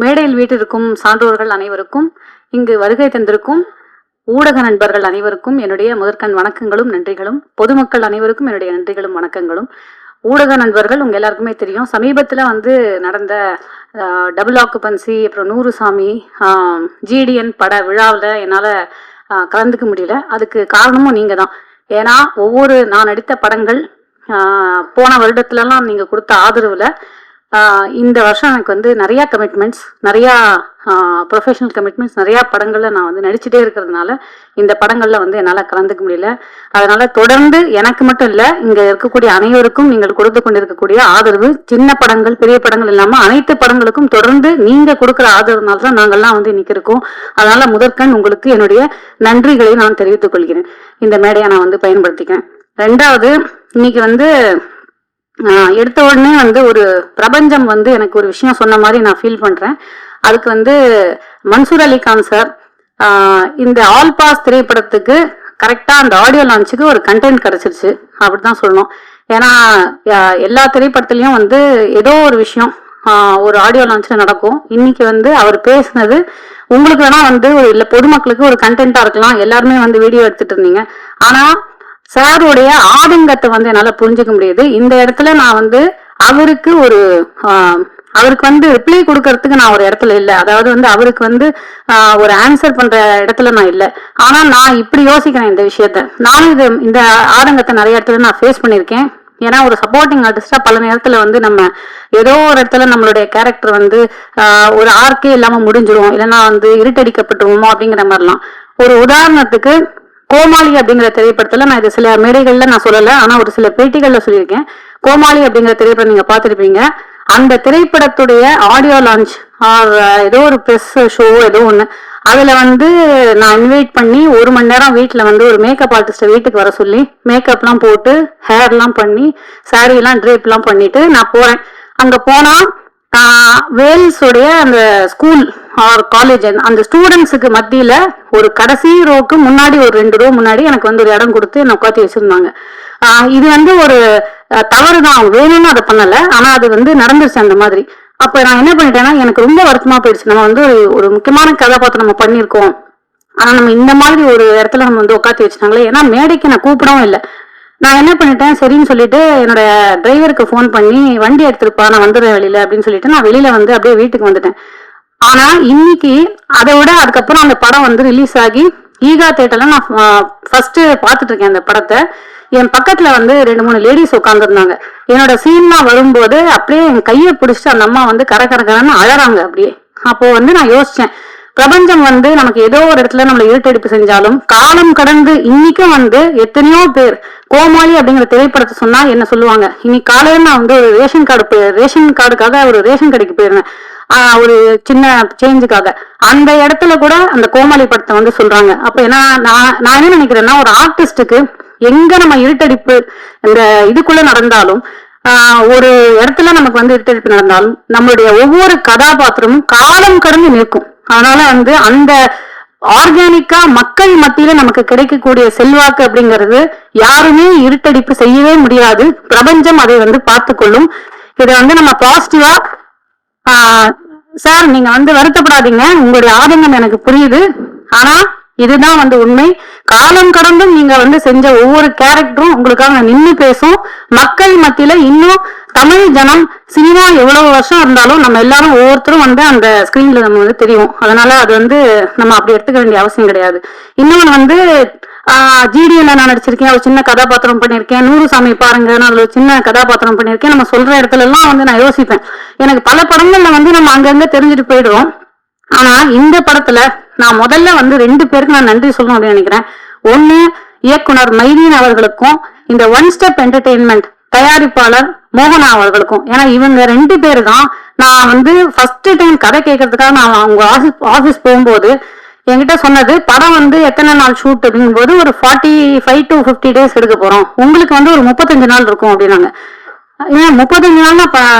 மேடையில் வீட்டிற்கும் சான்றோர்கள் அனைவருக்கும், இங்கு வருகை தந்திருக்கும் ஊடக நண்பர்கள் அனைவருக்கும் என்னுடைய முதற்கண் வணக்கங்களும் நன்றிகளும். பொதுமக்கள் அனைவருக்கும் என்னுடைய நன்றிகளும் வணக்கங்களும். ஊடக நண்பர்கள் உங்க எல்லாருக்குமே தெரியும், சமீபத்தில் நடந்த டபுள் ஆக்குபன்சி, அப்புறம் நூறுசாமி ஜிடிஎன் பட விழாவில் என்னால் கலந்துக்க முடியல. அதுக்கு காரணமும் நீங்க தான். ஏன்னா நான் நடித்த படங்கள் போன வருடத்துலலாம் நீங்க கொடுத்த ஆதரவுல இந்த வருஷம் எனக்கு நிறைய கமிட்மெண்ட்ஸ், நிறையா ப்ரொஃபஷனல் கமிட்மெண்ட்ஸ், நிறையா படங்கள்ல நான் நடிச்சுட்டே இருக்கிறதுனால இந்த படங்கள்ல என்னால் கலந்துக்க முடியல. அதனால தொடர்ந்து எனக்கு மட்டும் இல்லை, இங்க இருக்கக்கூடிய அனைவருக்கும் நீங்கள் கொடுத்து கொண்டிருக்கக்கூடிய ஆதரவு, சின்ன படங்கள் பெரிய படங்கள் இல்லாம அனைத்து படங்களுக்கும் தொடர்ந்து நீங்க கொடுக்குற ஆதரவுனால தான் நாங்கள்லாம் இன்னைக்கு இருக்கோம். அதனால முதற்கண் உங்களுக்கு என்னுடைய நன்றிகளை நான் தெரிவித்துக் கொள்கிறேன். இந்த மேடையை நான் பயன்படுத்திக்கிறேன். ரெண்டாவது, இன்னைக்கு எடுத்த உடனே ஒரு பிரபஞ்சம் எனக்கு ஒரு விஷயம் சொன்ன மாதிரி நான் ஃபீல் பண்றேன். அதுக்கு மன்சூர் அலிகான் சார் இந்த ஆல் பாஸ் திரைப்படத்துக்கு கரெக்டா அந்த ஆடியோ லான்ச்சுக்கு ஒரு கண்டென்ட் கிடைச்சிருச்சு அப்படிதான் சொல்லணும். ஏன்னா எல்லா திரைப்படத்துலயும் ஏதோ ஒரு விஷயம் ஒரு ஆடியோ லான்ச்ல நடக்கும். இன்னைக்கு அவர் பேசினது உங்களுக்கு வேணா இல்ல பொதுமக்களுக்கு ஒரு கண்டென்ட்டா இருக்கலாம். எல்லாருமே வீடியோ எடுத்துட்டு இருந்தீங்க. ஆனா சாருடைய ஆதங்கத்தை என்னால புரிஞ்சுக்க முடியுது. இந்த இடத்துல நான் அவருக்கு அவருக்கு ரிப்ளை கொடுக்கறதுக்கு நான் ஒரு இடத்துல இல்லை. அதாவது அவருக்கு ஒரு ஆன்சர் பண்ற இடத்துல நான் இல்லை. ஆனா நான் இப்படி யோசிக்கிறேன் இந்த விஷயத்த. நானும் இந்த ஆதங்கத்தை நிறைய இடத்துல நான் ஃபேஸ் பண்ணியிருக்கேன். ஏன்னா ஒரு சப்போர்ட்டிங் ஆர்டிஸ்டா பல நேரத்துல நம்ம ஏதோ ஒரு இடத்துல நம்மளுடைய கேரக்டர் ஒரு ஆர்க்கே இல்லாம முடிஞ்சிரும், இல்லைன்னா இருட்டடிக்கப்பட்டுருவோமோ அப்படிங்கிற மாதிரிலாம். ஒரு உதாரணத்துக்கு கோமாளி அப்படிங்கிற திரைப்படத்துல, நான் இது சில மேடைகள்ல நான் சொல்லல, ஆனா ஒரு சில பேட்டிகள்ல சொல்லியிருக்கேன். கோமாளி அப்படிங்கிற திரைப்படம் நீங்க பாத்திருப்பீங்க. அந்த திரைப்படத்துடைய ஆடியோ லான்ச் ஏதோ ஒரு பிரஸ் ஷோ ஏதோ ஒண்ணு, அதுல நான் இன்வைட் பண்ணி 1 மணி நேரம் வீட்டுல ஒரு மேக்கப் ஆர்டிஸ்ட வீட்டுக்கு வர சொல்லி மேக்கப் எல்லாம் போட்டு ஹேர் எல்லாம் பண்ணி சாரி எல்லாம் ட்ரேப் எல்லாம் பண்ணிட்டு நான் போறேன். அங்க போனா வேல்ஸ் உடைய அந்த ஸ்கூல் ஆர் காலேஜ் அந்த ஸ்டூடெண்ட்ஸுக்கு மத்தியில ஒரு கடைசி ரோக்கு முன்னாடி ஒரு 2 ரோ முன்னாடி எனக்கு ஒரு இடம் கொடுத்து என்ன உட்காந்து வச்சிருந்தாங்க. இது ஒரு தவறுதான், அவங்க வேணும்னு அதை பண்ணல, ஆனா அது நடந்துருச்சு அந்த மாதிரி. அப்ப நான் என்ன பண்ணிட்டேன்னா, எனக்கு ரொம்ப வருத்தமா போயிடுச்சு. நம்ம ஒரு முக்கியமான கதாபாத்திரம் நம்ம பண்ணியிருக்கோம், ஆனா நம்ம இந்த மாதிரி ஒரு இடத்துல நம்ம உட்காந்து வச்சுட்டாங்களே. ஏன்னா மேடைக்கு நான் கூப்பிடவும் இல்லை. நான் என்ன பண்ணிட்டேன், சரின்னு சொல்லிட்டு என்னோட டிரைவருக்கு ஃபோன் பண்ணி வண்டி எடுத்துருப்பா, நான் வந்துடுறேன் வெளியில அப்படின்னு சொல்லிட்டு நான் வெளியில அப்படியே வீட்டுக்கு வந்துட்டேன். ஆனா இன்னைக்கு அதை விட அதுக்கப்புறம் அந்த படம் ரிலீஸ் ஆகி ஈகா தேட்டர்ல நான் ஃபர்ஸ்ட் பாத்துட்டு இருக்கேன் அந்த படத்தை. என் பக்கத்துல 2-3 லேடிஸ் உட்காந்துருந்தாங்க. என்னோட சீன்லாம் வரும்போது அப்படியே என் கையை பிடிச்சிட்டு அந்த அம்மா கரகரன்னு அழறாங்க அப்படியே. அப்போ நான் யோசிச்சேன், பிரபஞ்சம் நமக்கு ஏதோ ஒரு இடத்துல நம்மள இருட்டடிப்பு செஞ்சாலும் காலம் கடந்து இன்னைக்கும் எத்தனையோ பேர் கோமாளி அப்படிங்கிற திரைப்படத்தை சொன்னா என்ன சொல்லுவாங்க. இன்னைக்கு காலையில நான் ஒரு ரேஷன் கார்டுக்காக ஒரு ரேஷன் கடைக்கு போயிருந்தேன், ஒரு சின்ன சேஞ்சுக்காக. அந்த இடத்துல கூட அந்த கோமாளி படத்தை சொல்றாங்க. அப்ப ஏன்னா நான் என்ன நினைக்கிறேன்னா, ஒரு ஆர்டிஸ்டுக்கு எங்க நம்ம இருட்டடிப்பு இந்த இதுக்குள்ள நடந்தாலும், ஒரு இடத்துல நமக்கு இருட்டடிப்பு நடந்தாலும் நம்மளுடைய ஒவ்வொரு கதாபாத்திரமும் காலம் கடந்து நிற்கும். அதனால அந்த ஆர்கானிக்கா மக்கள் மத்தியில நமக்கு கிடைக்கக்கூடிய செல்வாக்கு அப்படிங்கிறது யாருமே இருட்டடிப்பு செய்யவே முடியாது. பிரபஞ்சம் அதை பார்த்து கொள்ளும். இதை நம்ம பாசிட்டிவா சார் நீங்க வருத்தப்படாதீங்க, உங்களுடைய ஆதங்கம் எனக்கு புரியுது. ஆனா இதுதான் உண்மை. காலம் கடந்தும் நீங்க செஞ்ச ஒவ்வொரு கேரக்டரும் உங்களுக்காக நின்று பேசும். மக்கள் மத்தியில இன்னும் தமிழ் ஜனம் சினிமா எவ்வளவு வருஷம் இருந்தாலும் நம்ம எல்லாரும் ஒவ்வொருத்தரும் அந்த ஸ்கிரீன்ல நம்ம தெரியும். அதனால அது நம்ம அப்படி எடுத்துக்க வேண்டிய அவசியம் கிடையாது. இன்னொன்னு ஜிடிஎன்ல நான் நடிச்சிருக்கேன், ஒரு சின்ன கதாபாத்திரம் பண்ணியிருக்கேன். நூறுசாமி பாருங்க, நான் ஒரு சின்ன கதாபாத்திரம் பண்ணியிருக்கேன். நம்ம சொல்ற இடத்துல எல்லாம் நான் யோசிப்பேன், எனக்கு பல படங்கள்ல நம்ம அங்கங்க தெரிஞ்சுட்டு போயிடுவோம். ஆனா இந்த படத்துல நான் முதல்ல 2 பேருக்கு நான் நன்றி சொல்லணும் அப்படின்னு நினைக்கிறேன். ஒண்ணு, இயக்குனர் மைதீன் அவர்களுக்கும், இந்த ஒன் ஸ்டெப் என்டர்டெயின்மெண்ட் தயாரிப்பாளர் மோகனா அவர்களுக்கும். ஏன்னா இவங்க 2 பேரு தான் நான் ஃபர்ஸ்ட் டைம் கதை கேட்கறதுக்காக நான் அவங்க ஆபீஸ் போகும்போது என்கிட்ட சொன்னது, படம் எத்தனை நாள் ஷூட் அப்படிங்கும் போது ஒரு 45 to 50 days எடுக்க போறோம், உங்களுக்கு ஒரு 35 நாள் இருக்கும் அப்படின்னாங்க. ஏன் 35 நாள்னா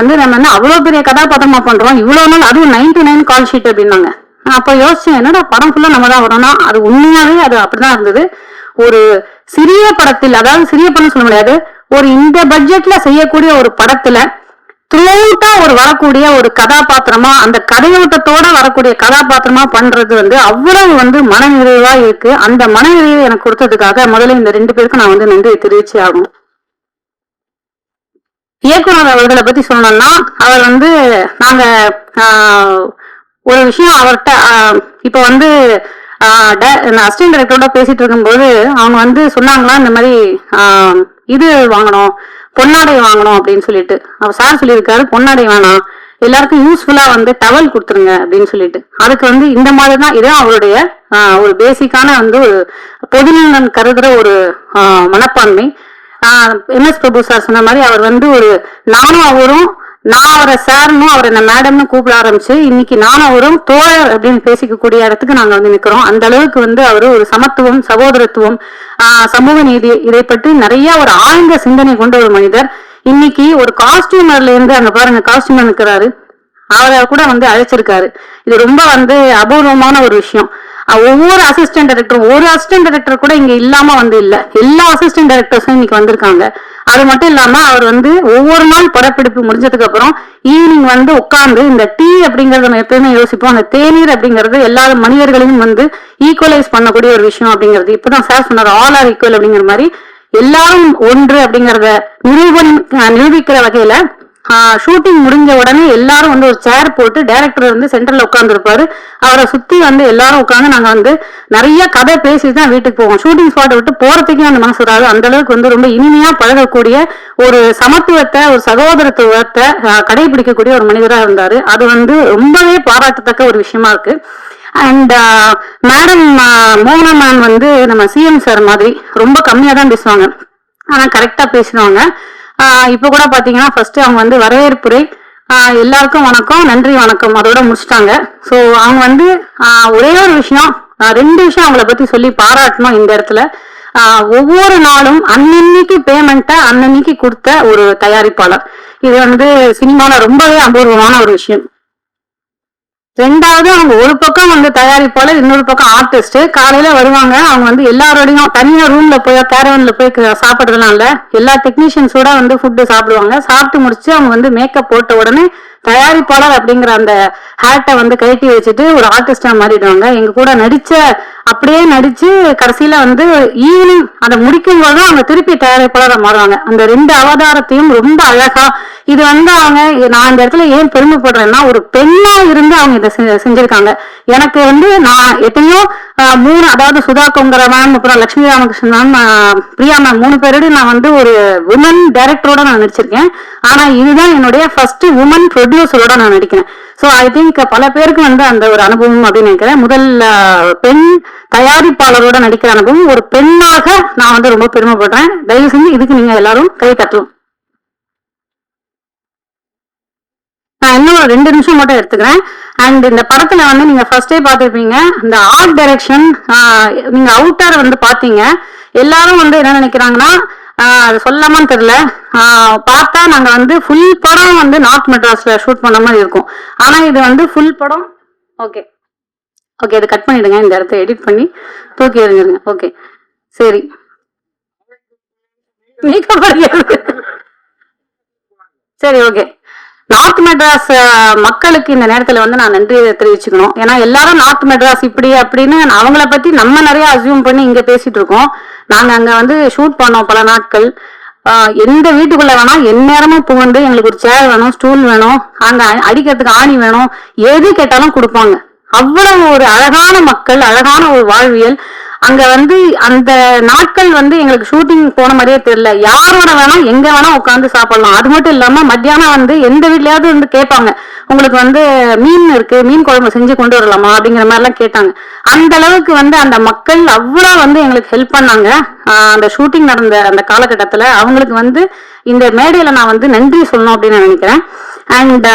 நம்ம அவ்வளவு பெரிய கதாபாத்திரமா பண்றோம், இவ்வளவு நாள், அதுவும் 99 கால் ஷீட் அப்படின்னாங்க. நான் அப்ப யோசிச்சேன், என்னடா படம் ஃபுல்லா நம்ம தான் வரோம்னா, அது உண்மையாவே அது அப்படிதான் இருந்தது. ஒரு சிறிய படத்தில், அதாவது சிறிய படம் சொல்ல முடியாது, ஒரு இந்த பட்ஜெட்ல செய்யக்கூடிய ஒரு படத்துல த்ரூட்டா ஒரு வரக்கூடிய ஒரு கதாபாத்திரமா, அந்த கதையோட்டத்தோட வரக்கூடிய கதாபாத்திரமா பண்றது வந்து அவ்வளவு வந்து மனநிறைவா இருக்கு. அந்த மனநிறைவை எனக்கு கொடுத்ததுக்காக முதல்ல இந்த 2 பேருக்கும் நான் வந்து நன்றி தெரிவிச்சு ஆகும். இயக்குனர் அவர்களை பத்தி சொல்லணும்னா, அவர் வந்து நாங்க ஒரு விஷயம் அவர்கிட்ட இப்ப வந்து அசிஸ்டன்ட் டைரக்டரோட பேசிட்டு இருக்கும்போது அவங்க வந்து சொன்னாங்களா, இந்த மாதிரி இது வாங்கணும், பொன்னாடை வாங்கணும் அப்படின்னு சொல்லிட்டு. அவர் சார் சொல்லியிருக்காரு, பொன்னாடை வேணாம், எல்லாருக்கும் யூஸ்ஃபுல்லா வந்து டவல் கொடுத்துருங்க அப்படின்னு சொல்லிட்டு. அதுக்கு வந்து இந்த மாதிரி தான், இதுதான் அவருடைய ஒரு பேசிக்கான வந்து ஒரு பொதுநலன் கருதுற ஒரு மனப்பான்மை. MS பிரபு சார் சொன்ன மாதிரி அவர் வந்து ஒரு நானும் அவரும், நான் அவரை சார்னும் அவர் என்ன மேடம்னு கூப்பிட ஆரம்பிச்சு இன்னைக்கு நானும் அவரும் தோழர் அப்படின்னு பேசிக்கக்கூடிய இடத்துக்கு நாங்க வந்து நிக்கிறோம். அந்த அளவுக்கு வந்து அவரு ஒரு சமத்துவம், சகோதரத்துவம், சமூக நீதி, இதை பற்றி நிறைய ஒரு ஆழ்ந்த சிந்தனை கொண்ட ஒரு மனிதர். இன்னைக்கு ஒரு காஸ்டியூமர்ல இருந்து அங்க பாருங்க காஸ்டியூமர் நிற்கிறாரு, அவரை கூட வந்து அழைச்சிருக்காரு. இது ரொம்ப வந்து அபூர்வமான ஒரு விஷயம். ஒவ்வொரு அசிஸ்டன்ட் டைரக்டரும், ஒரு அசிஸ்டன்ட் டைரக்டர் கூட இங்க இல்லாம வந்து இல்ல, எல்லா அசிஸ்டன்ட் டைரக்டர்ஸும் இன்னைக்கு வந்திருக்காங்க. அது மட்டும் இல்லாம அவர் வந்து ஒவ்வொரு நாள் படப்பிடிப்பு முடிஞ்சதுக்கு அப்புறம் ஈவினிங் வந்து உட்கார்ந்து இந்த டீ அப்படிங்கறத நம்ம எப்பயுமே யோசிப்போம், அந்த தேநீர் அப்படிங்கிறது எல்லா மனிதர்களையும் வந்து ஈக்குவலைஸ் பண்ணக்கூடிய ஒரு விஷயம் அப்படிங்கிறது. இப்பதான் சார் சொன்னார், ஆல் ஆர் ஈக்குவல் அப்படிங்கிற மாதிரி எல்லாரும் ஒன்று அப்படிங்கறத நிரூபிக்கிற வகையில ஷூட்டிங் முடிஞ்ச உடனே எல்லாரும் வந்து ஒரு சேர் போட்டு டைரக்டர் வந்து சென்டர்ல உட்கார்ந்து இருப்பாரு. அவரை சுத்தி வந்து எல்லாரும் உட்காந்து நாங்க வந்து நிறைய கதை பேசிட்டு தான் வீட்டுக்கு போவோம். ஷூட்டிங் ஸ்பாட்டை விட்டு போறதுக்கே அந்த மனசு வராது. அந்த அளவுக்கு வந்து ரொம்ப இனிமையா பழகக்கூடிய ஒரு சமத்துவத்தை, ஒரு சகோதரத்துவத்தை கடைபிடிக்கக்கூடிய ஒரு மனிதரா இருந்தாரு. அது வந்து ரொம்பவே பாராட்டத்தக்க ஒரு விஷயமா இருக்கு. அண்ட் மேடம் மோகனா மேம் வந்து நம்ம சிஎம் சார் மாதிரி ரொம்ப கம்மியா தான் பேசுவாங்க, ஆனா கரெக்டா பேசுவாங்க. இப்ப கூட பாத்தீங்கன்னா ஃபர்ஸ்ட் அவங்க வந்து வரவேற்புரை, எல்லாருக்கும் வணக்கம், நன்றி வணக்கம், அதோட முடிச்சிட்டாங்க. ஸோ அவங்க வந்து ஒரே ஒரு விஷயம், 2 விஷயம் அவங்கள பத்தி சொல்லி பாராட்டணும் இந்த இடத்துல. ஒவ்வொரு நாளும் அன்னன்னைக்கு பேமெண்ட்டை அன்னன்னைக்கு கொடுத்த ஒரு தயாரிப்பாளர். இது வந்து சினிமால ரொம்பவே அபூர்வமான ஒரு விஷயம். 2வது, அவங்க ஒரு பக்கம் வந்து தயாரிப்பாளர், இன்னொரு பக்கம் ஆர்டிஸ்ட். காலையில வருவாங்க, அவங்க வந்து எல்லாரோடையும் தனியா ரூம்ல போய் கேரவன்ல போய் சாப்பிடுறதுலாம் இல்ல, எல்லா டெக்னீஷியன்ஸோட வந்து ஃபுட்டு சாப்பிடுவாங்க. சாப்பிட்டு முடிச்சு அவங்க வந்து மேக்கப் போட்ட உடனே தயாரிப்பாளர் அப்படிங்கிற அந்த ஹேட்டை வந்து கழட்டி வச்சுட்டு ஒரு ஆர்டிஸ்டா மாறிடுவாங்க. எங்க கூட அப்படியே நடிச்சு கடைசியில வந்து ஈவினிங் அதை முடிக்கும் போதுதான் அவங்க திருப்பி தயாரிப்பாளராக மாறுவாங்க. அந்த 2 அவதாரத்தையும் ரொம்ப அழகா, இது வந்து அவங்க, நான் இந்த இடத்துல ஏன் பெருமைப்படுறேன்னா, ஒரு பெண்ணா இருந்து அவங்க இதை செஞ்சிருக்காங்க. எனக்கு வந்து நான் எத்தனையோ 3, அதாவது சுதா கொங்கரா மேம், அப்புறம் லட்சுமி ராமகிருஷ்ணன் மேம், பிரியா மேம், 3 பேரோட நான் வந்து ஒரு உமன் டைரக்டரோட நான் நடிச்சிருக்கேன். ஆனா இதுதான் என்னுடைய ஃபர்ஸ்ட் உமன் ப்ரொடியூசரோட நான் நடிக்கிறேன். ஸோ ஐ திங்க் பல பேருக்கு வந்து அந்த ஒரு அனுபவம் அப்படின்னு நினைக்கிறேன். முதல் பெண் தயாரிப்பாளரோட நடிக்கிற அனுபவம், ஒரு பெண்ணாக நான் வந்து ரொம்ப பெருமைப்படுறேன். தயவு செஞ்சு இதுக்கு நீங்க எல்லாரும் கை தட்டலாம். நான் இன்னும் ஒரு 2 நிமிஷம் மட்டும் எடுத்துக்கிறேன். அண்ட் இந்த படத்துல வந்து நீங்க ஃபர்ஸ்டே பார்த்துருப்பீங்க, இந்த ஆர்ட் டைரக்ஷன், நீங்க அவுட்டர் வந்து பாத்தீங்க. எல்லாரும் வந்து என்ன நினைக்கிறாங்கன்னா, அது சொல்லாமான்னு தெரியல, பார்த்தா நாங்க வந்து ஃபுல் படம் வந்து நார்த் மெட்ராஸ்ல ஷூட் பண்ண மாதிரி இருக்கும். ஆனா இது வந்து ஃபுல் படம். ஓகே ஓகே, இது கட் பண்ணிடுங்க, இந்த இடத்த எடிட் பண்ணி தூக்கி எறிஞ்சிருங்க. ஓகே சரி, சரி ஓகே. நார்த் மெட்ராஸ் மக்களுக்கு இந்த நேரத்துல வந்து நான் நன்றி தெரிவிச்சுக்கணும். ஏன்னா எல்லாரும் நார்த் மெட்ராஸ் இப்படி அப்படின்னு அவங்கள பத்தி நம்ம நிறைய அசியூம் பண்ணி இங்க பேசிட்டு இருக்கோம். நாங்க அங்க வந்து ஷூட் பண்ணோம் பல நாட்கள். எந்த வீட்டுக்குள்ள வேணா எந்நேரமும் புகுந்து எங்களுக்கு ஒரு சேர் வேணும், ஸ்டூல் வேணும், அங்க அடிக்கிறதுக்கு ஆணி வேணும், எது கேட்டாலும் கொடுப்பாங்க. அவ்வளவு ஒரு அழகான மக்கள், அழகான ஒரு வாழ்வியல். அங்க வந்து அந்த நாட்கள் வந்து எங்களுக்கு ஷூட்டிங் போன மாதிரியே தெரியல. யாரோட வேணா எங்க வேணா உட்காந்து சாப்பிடலாம். அது மட்டும் இல்லாம மத்தியானம் வந்து எந்த வீட்லயாவது வந்து கேட்பாங்க, உங்களுக்கு வந்து மீன் இருக்கு, மீன் குழம்பு செஞ்சு கொண்டு வரலாமா அப்படிங்கிற மாதிரி எல்லாம் கேட்டாங்க. அந்த அளவுக்கு வந்து அந்த மக்கள் அவ்வளவு வந்து எங்களுக்கு ஹெல்ப் பண்ணாங்க. அந்த ஷூட்டிங் நடந்த அந்த காலகட்டத்துல அவங்களுக்கு வந்து இந்த மேடையில நான் வந்து நன்றி சொல்லணும் அப்படின்னு நான் நினைக்கிறேன். அண்ட்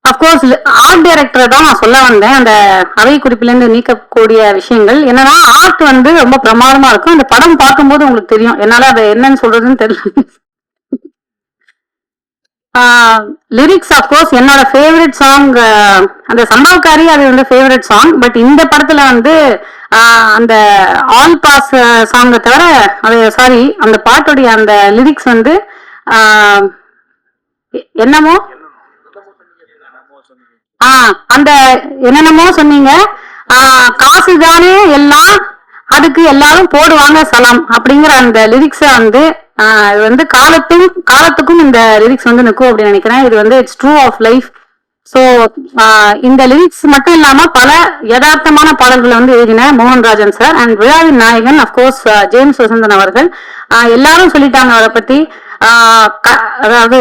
அப்கோர்ஸ் ஆர்ட் டைரக்டர் தான் நான் சொல்ல வந்தேன். அந்த அவை குறிப்பிலிருந்து நீக்கக்கூடிய விஷயங்கள் என்னன்னா, ஆர்ட் வந்து ரொம்ப பிரமாதமா இருக்கும். அந்த படம் பார்க்கும்போது உங்களுக்கு தெரியும், என்னால அதை என்னன்னு சொல்றதுன்னு தெரியல. லிரிக்ஸ் அப்கோர்ஸ் என்னோட ஃபேவரட் சாங் அந்த சம்பவக்காரி, அது வந்து ஃபேவரட் சாங். பட் இந்த படத்துல வந்து அந்த ஆல் பாஸ் சாங்கை தவிர, அது சாரி, அந்த பாட்டுடைய அந்த லிரிக்ஸ் வந்து என்னமோ அந்த என்னென்னமோ சொன்னீங்க. காசுதானே எல்லாம், அதுக்கு எல்லாரும் போடுவாங்க சலாம் அப்படிங்கிற அந்த லிரிக்ஸ வந்து இது வந்து காலத்துக்கும் இந்த லிரிக்ஸ் வந்து நிற்கும் அப்படின்னு நினைக்கிறேன். இது வந்து it's true of life. So இந்த லிரிக்ஸ் மட்டும் இல்லாம பல யதார்த்தமான பாடல்களை வந்து எழுதின மோகன்ராஜன் சார் அண்ட் விழாவின் நாயகன் அப்கோர்ஸ் ஜேம்ஸ் வசந்தன் அவர்கள். எல்லாரும் சொல்லிட்டாங்க அவரை பத்தி. அதாவது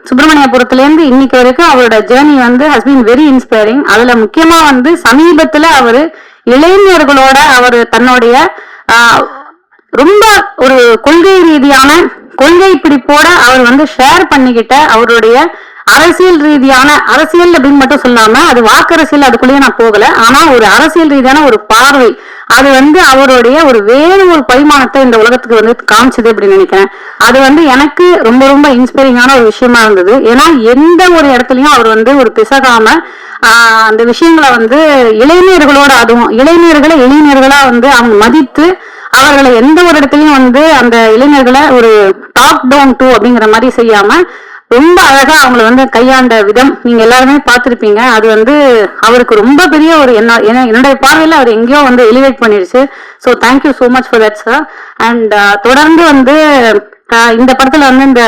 சுப்பிரமணியபுரத்துல இருந்து இன்னைக்கு வரைக்கும் அவரோட ஜேர்னி வந்து ஹஸ் பீன் வெரி இன்ஸ்பைரிங். அதுல முக்கியமா வந்து சமீபத்துல அவரு இளைஞர்களோட அவர் தன்னுடைய ரொம்ப ஒரு கொள்கை ரீதியான கொள்கை பிடிப்போட அவர் வந்து ஷேர் பண்ணிக்கிட்ட அவருடைய அரசியல் ரீதியான அரசியல் அப்படின்னு மட்டும் சொல்லாம அது வாக்கரசியல் அதுக்குள்ளேயே நான் போகல. ஆனா ஒரு அரசியல் ரீதியான ஒரு பார்வை அது வந்து அவருடைய ஒரு வேறு ஒரு பரிமாணத்தை இந்த உலகத்துக்கு வந்து காமிச்சது அப்படின்னு நினைக்கிறேன். அது வந்து எனக்கு ரொம்ப ரொம்ப இன்ஸ்பைரிங்கான ஒரு விஷயமா இருந்தது. ஏன்னா எந்த ஒரு இடத்துலயும் அவர் வந்து ஒரு பிசகாம அந்த விஷயங்களை வந்து இளைஞர்களோட அதுவும் இளைஞர்களா வந்து அவங்க மதித்து அவர்களை எந்த ஒரு இடத்துலயும் வந்து அந்த இளைஞர்களை ஒரு டாப் டவுன் டூ அப்படிங்கிற மாதிரி செய்யாம ரொம்ப அழகா அவங்களை வந்து கையாண்ட விதம் நீங்க எல்லாருமே பார்த்திருப்பீங்க. அது வந்து அவருக்கு ரொம்ப பெரிய ஒரு என்னுடைய பார்வையில அவர் எங்கேயோ வந்து எலிவேட் பண்ணிருச்சு. So thank you so much for that sir. And தொடர்ந்து வந்து இந்த படத்துல வந்து இந்த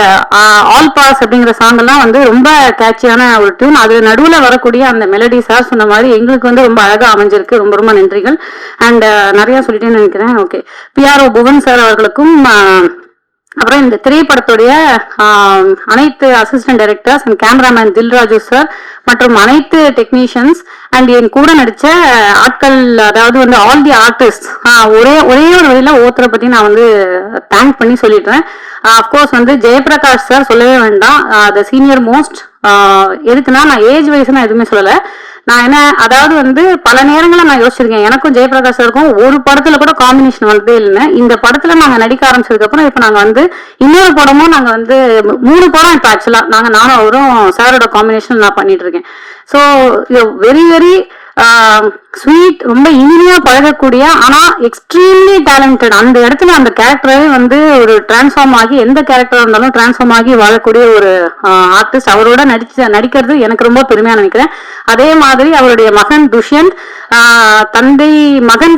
ஆல் பாஸ் அப்படிங்கிற சாங் எல்லாம் வந்து ரொம்ப கேட்சியான ஒரு டியூன். அது நடுவுல வரக்கூடிய அந்த மெலடி சார் சொன்ன மாதிரி எங்களுக்கு வந்து ரொம்ப அழகா அமைஞ்சிருக்கு. ரொம்ப ரொம்ப நன்றிகள். அண்ட் நிறைய சொல்லிட்டேன்னு நினைக்கிறேன். ஓகே, பிஆர்ஓ புவன் சார் அவர்களுக்கும் அப்புறம் இந்த திரைப்படத்துடைய அனைத்து assistant directors and cameraman Dil Raju sir மற்றும் அனைத்து டெக்னீஷியன்ஸ் அண்ட் என் கூட நடிச்ச ஆட்கள், அதாவது வந்து ஆல் தி ஆர்டிஸ்ட் ஒரே ஒரு வழியில ஒருத்தரை பத்தி நான் வந்து தேங்க் பண்ணி சொல்லிடுறேன். அப்கோர்ஸ் வந்து ஜெயபிரகாஷ் சார் சொல்லவே வேண்டாம், த சீனியர் மோஸ்ட். எதுக்குன்னா நான் ஏஜ் வைஸ்னா எதுவுமே சொல்லலை. நான் என்ன அதாவது வந்து பல நேரங்களில் நான் யோசிச்சிருக்கேன், எனக்கும் ஜெயபிரகாஷ் சாருக்கும் ஒரு படத்துல கூட காம்பினேஷன் வந்ததே இல்லைன்னு. இந்த படத்துல நாங்க நடிக்க ஆரம்பிச்சதுக்கு அப்புறம் இப்ப நாங்க வந்து இன்னொரு படமும் நாங்க வந்து 3 படம் இப்ப ஆக்சுவலா நானும் அவரும் சாரோட காம்பினேஷன் நான் பண்ணிட்டு இருக்கேன். ஸோ வெரி வெரி ஸ்வீட், ரொம்ப இனிமையா பழகக்கூடிய ஆனா எக்ஸ்ட்ரீம்லி டேலண்டட். அந்த இடத்துல அந்த கேரக்டரே வந்து ஒரு டிரான்ஸ்ஃபார்ம் ஆகி எந்த கேரக்டரா இருந்தாலும் டிரான்ஸ்ஃபார்ம் ஆகி வாழக்கூடிய ஒரு ஆர்டிஸ்ட். அவரோட நடிக்கிறது எனக்கு ரொம்ப பெருமையா நினைக்கிறேன். அதே மாதிரி அவருடைய மகன் துஷ்யந்த்,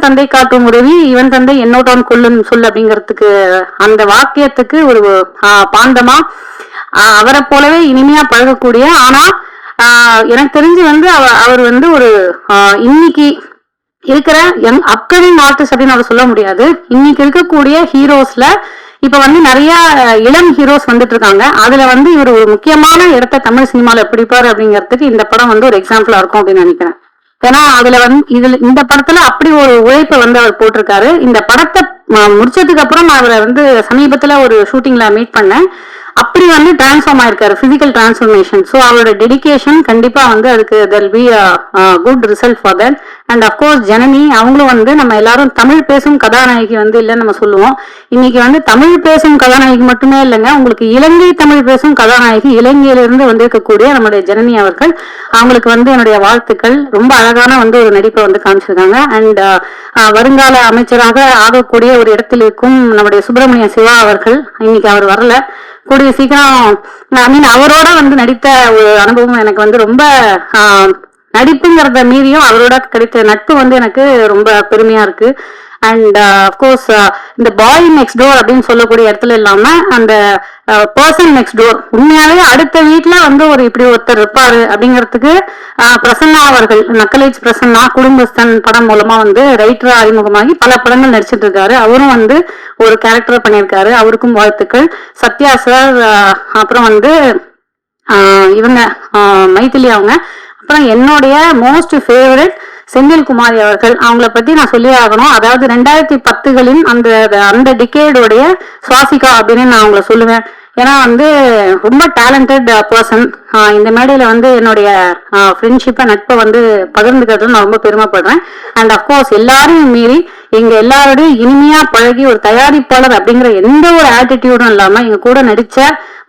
தந்தை காட்டும் உதவி இவன் தந்தை என்னோட்டான் கொல்லும் சொல் அப்படிங்கிறதுக்கு அந்த வாக்கியத்துக்கு ஒரு பாண்டமா அவரை போலவே இனிமையா பழகக்கூடிய ஆனா எனக்கு தெரிஞ்சு வந்து அவர் வந்து ஒரு இன்னைக்கு இருக்கிற அப்கமிங் ஆர்டிஸ்ட் அப்படின்னு அவர் சொல்ல முடியாது. இன்னைக்கு இருக்கக்கூடிய ஹீரோஸ்ல இப்ப வந்து நிறைய இளம் ஹீரோஸ் வந்துட்டு இருக்காங்க. அதுல வந்து இவர் ஒரு முக்கியமான இடத்த தமிழ் சினிமால பிடிப்பாரு அப்படிங்கிறதுக்கு இந்த படம் வந்து ஒரு எக்ஸாம்பிளா இருக்கும் அப்படின்னு நினைக்கிறேன். ஏன்னா அதுல வந்து இந்த படத்துல அப்படி ஒரு உழைப்பை வந்து அவர் போட்டிருக்காரு. இந்த படத்தை முடிச்சதுக்கு அப்புறம் நான் அவரை வந்து சமீபத்துல ஒரு ஷூட்டிங்ல மீட் பண்ணேன். அப்படி வந்து டிரான்ஸ்ஃபார்ம் ஆயிருக்காரு, பிசிக்கல் டிரான்ஸ்ஃபர்மேஷன். ஸோ அவரோட டெடிகேஷன் கண்டிப்பா வந்து அதுக்கு there be good result for that. And of course Janani அவங்களும் வந்து நம்ம எல்லாரும் தமிழ் பேசும் கதாநாயகி வந்து இல்லைன்னு நம்ம சொல்லுவோம். இன்னைக்கு வந்து தமிழ் பேசும் கதாநாயகி மட்டுமே இல்லைங்க, உங்களுக்கு இலங்கை தமிழ் பேசும் கதாநாயகி இலங்கையிலிருந்து வந்திருக்கக்கூடிய நம்முடைய ஜனனி அவர்கள். அவங்களுக்கு வந்து என்னுடைய வாழ்த்துக்கள். ரொம்ப அழகான வந்து ஒரு நடிப்பை வந்து காமிச்சிருக்காங்க. அண்ட் வருங்கால அமைச்சராக ஆகக்கூடிய ஒரு இடத்தில் இருக்கும் நம்முடைய சுப்பிரமணிய சிவா அவர்கள். இன்னைக்கு அவர் வரல, கூடிய சீக்கிரம் அவரோட வந்து நடித்த ஒரு அனுபவம் எனக்கு வந்து ரொம்ப நடிப்புங்கிறத மீறியும் அவரோட கிடைத்த நட்பு வந்து எனக்கு ரொம்ப பெருமையா இருக்கு. அண்ட் அப்கோர்ஸ் இந்த பாய் நெக்ஸ்ட் டோர் அப்படின்னு சொல்லக்கூடிய இடத்துல இல்லாம அந்த பர்சன் நெக்ஸ்ட் டோர், உண்மையாவே அடுத்த வீட்டுல வந்து ஒரு இப்படி ஒருத்தர் இருப்பாரு அப்படிங்கிறதுக்கு பிரசன்னா அவர்கள், நக்கலேஜ் பிரசன்னா குடும்பஸ்தன் படம் மூலமா வந்து ரைட்டரா அறிமுகமாகி பல படங்கள் நடிச்சிட்டு இருக்காரு. அவரும் வந்து ஒரு கேரக்டர் பண்ணியிருக்காரு, அவருக்கும் வாழ்த்துக்கள். சத்யா சார், அப்புறம் வந்து இவங்க மைதிலி அவங்க, அப்புறம் என்னுடைய மோஸ்ட் ஃபேவரட் செந்தில்குமாரி அவர்கள். அவங்கள பத்தி நான் சொல்லி ஆகணும். அதாவது 2010களின் அந்த டிகேடோடைய சுவாசிகா அப்படின்னு நான் அவங்கள சொல்லுவேன். ஏன்னா வந்து ரொம்ப டேலண்டட் பர்சன். இந்த மேடையில வந்து என்னுடைய ஃப்ரெண்ட்ஷிப்பை நட்பை வந்து பகிர்ந்துக்கிறது நான் ரொம்ப பெருமைப்படுறேன். அண்ட் அப்கோர்ஸ் எல்லாரையும் மீறி எங்க எல்லாரோடையும் இனிமையா பழகி ஒரு தயாரிப்பாளர் அப்படிங்கிற எந்த ஒரு ஆட்டிடியூடும் இல்லாம எங்க கூட நடிச்ச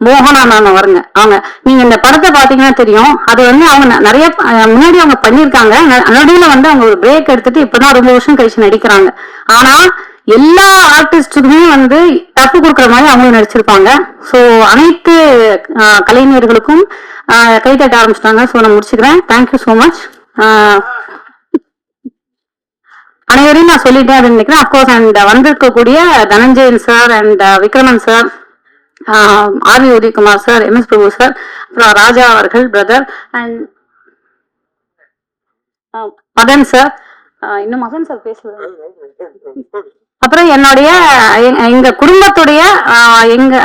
மோகனா மேம் வருங்க. அவங்க நீங்க இந்த படத்தை பாத்தீங்கன்னா தெரியும். அது வந்து அவங்க நிறைய முன்னாடி அவங்க பண்ணியிருக்காங்க. நடுவில் வந்து அவங்க ஒரு பிரேக் எடுத்துட்டு இப்பதான் ரொம்ப வருஷம் கழிச்சு நடிக்கிறாங்க. ஆனா எல்லா ஆர்டிஸ்டுக்குமே வந்து டப்பு கொடுக்குற மாதிரி அவங்களும் நடிச்சிருப்பாங்க. ஸோ அனைத்து கலைஞர்களுக்கும் கை தட்ட ஆரம்பிச்சிட்டாங்க. ஸோ நான் முடிச்சுக்கிறேன். Thank you so much. அனைவரையும் நான் சொல்லிட்டேன் அப்படின்னு நினைக்கிறேன். அப்கோர்ஸ் அண்ட் வந்திருக்கக்கூடிய Dhananjayan sir and Vikraman sir, R V Udhayakumar sir, MS Prabhu sir, அப்புறம் ராஜா அவர்கள் பிரதர் அண்ட் மதன் சார், இன்னும் மதன் சார் பேசுவாங்க. அப்புறம் என்னுடைய எங்க குடும்பத்துடைய எங்க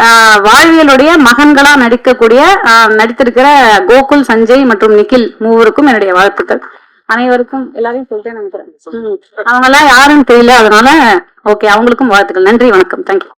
வாழ்வியலுடைய மகன்களா நடித்திருக்கிற கோகுல், சஞ்சய் மற்றும் நிக்கில் மூவருக்கும் என்னுடைய வாழ்த்துக்கள். அனைவருக்கும் எல்லாரையும் சொல்லிட்டேன் நினைக்கிறேன். அவங்க எல்லாம் யாருன்னு தெரியல, அதனால ஓகே, அவங்களுக்கும் வாழ்த்துக்கள். நன்றி, வணக்கம், தேங்க்யூ.